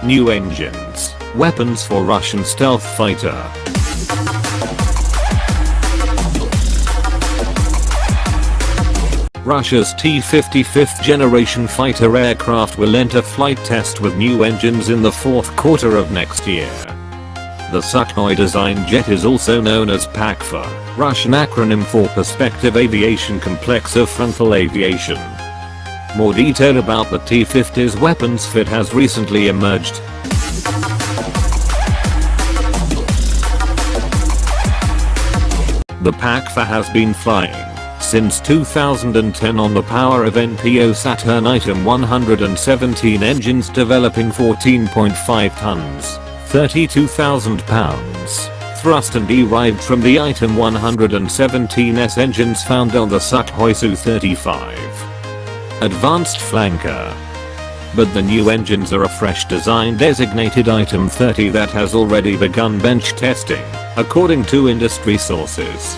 New engines, weapons for Russian stealth fighter. Russia's T-50 fifth generation fighter aircraft will enter flight test with new engines in the fourth quarter of next year. The Sukhoi-designed jet is also known as Pakfa, Russian acronym for Perspective Aviation Complex of Frontal Aviation. More detail about the T-50's weapons fit has recently emerged. The Pakfa has been flying since 2010 on the power of NPO Saturn Item 117 engines developing 14.5 tons, 32,000 pounds, thrust and derived from the Item 117S engines found on the Sukhoi Su-35 Advanced Flanker. But the new engines are a fresh design designated Item 30 that has already begun bench testing, according to industry sources.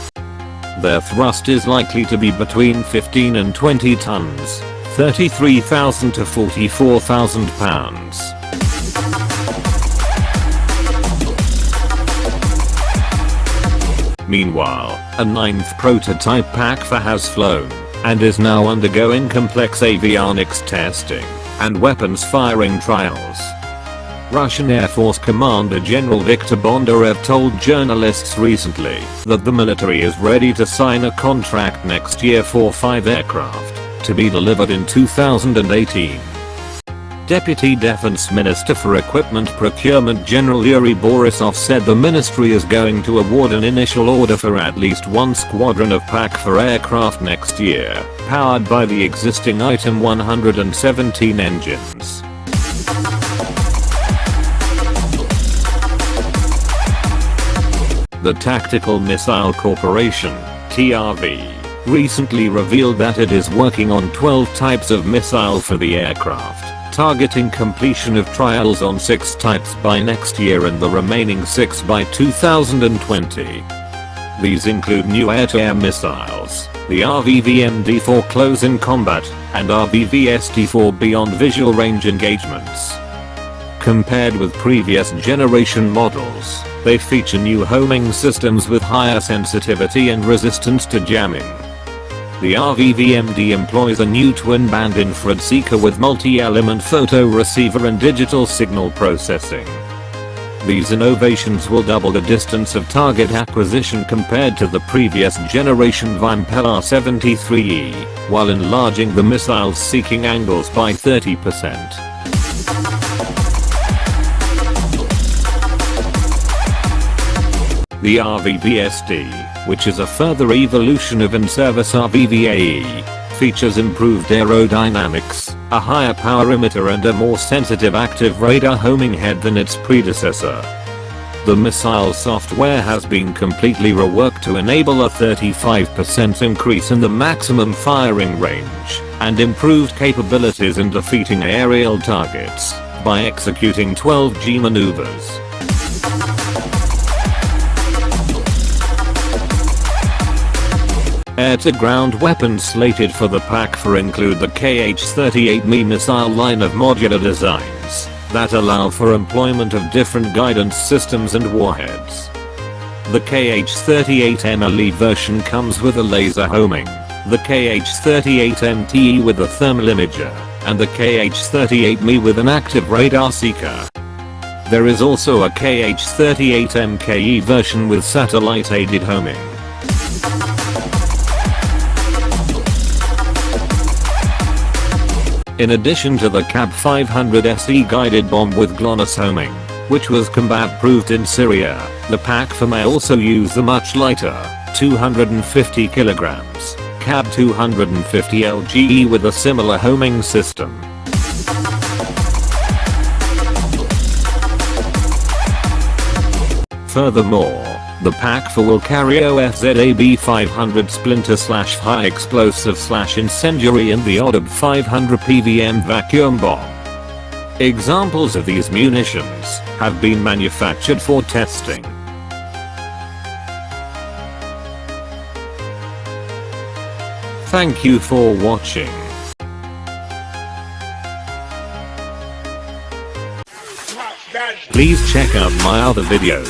Their thrust is likely to be between 15 and 20 tons, 33,000 to 44,000 pounds. Meanwhile, a ninth prototype Pakfa has flown, and is now undergoing complex avionics testing and weapons firing trials. Russian Air Force Commander General Viktor Bondarev told journalists recently that the military is ready to sign a contract next year for 5 aircraft, to be delivered in 2018. Deputy Defense Minister for Equipment Procurement General Yuri Borisov said the ministry is going to award an initial order for at least 1 squadron of Pakfa aircraft next year, powered by the existing Item 117 engines. The Tactical Missile Corporation, TRV, recently revealed that it is working on 12 types of missile for the aircraft, targeting completion of trials on 6 types by next year and the remaining 6 by 2020. These include new air-to-air missiles, the RVV-MD for close-in combat, and RVV-SD for beyond visual range engagements. Compared with previous generation models, they feature new homing systems with higher sensitivity and resistance to jamming. The RVV-MD employs a new twin-band infrared seeker with multi-element photo receiver and digital signal processing. These innovations will double the distance of target acquisition compared to the previous generation Vympel R-73E, while enlarging the missile's seeking angles by 30%. The RVV-SD, which is a further evolution of in-service RVV-AE, features improved aerodynamics, a higher power emitter and a more sensitive active radar homing head than its predecessor. The missile software has been completely reworked to enable a 35% increase in the maximum firing range, and improved capabilities in defeating aerial targets, by executing 12G maneuvers. Air-to-ground weapons slated for the Pakfa include the KH-38Me missile line of modular designs that allow for employment of different guidance systems and warheads. The KH-38MLE version comes with a laser homing, the KH-38MTE with a thermal imager, and the KH-38Me with an active radar seeker. There is also a KH-38MKE version with satellite-aided homing. In addition to the CAB 500 SE guided bomb with GLONASS homing, which was combat-proofed in Syria, the Pakfa may also use the much lighter, 250 kg, CAB 250 LGE with a similar homing system. Furthermore, the Pakfa will carry OFZAB 500 splinter/high explosive/incendiary and the ODAB 500 PVM vacuum bomb. Examples of these munitions have been manufactured for testing. Thank you for watching. Please check out my other videos.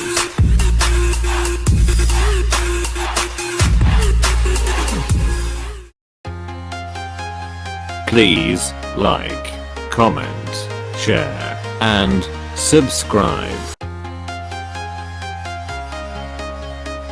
Please like, comment, share, and subscribe.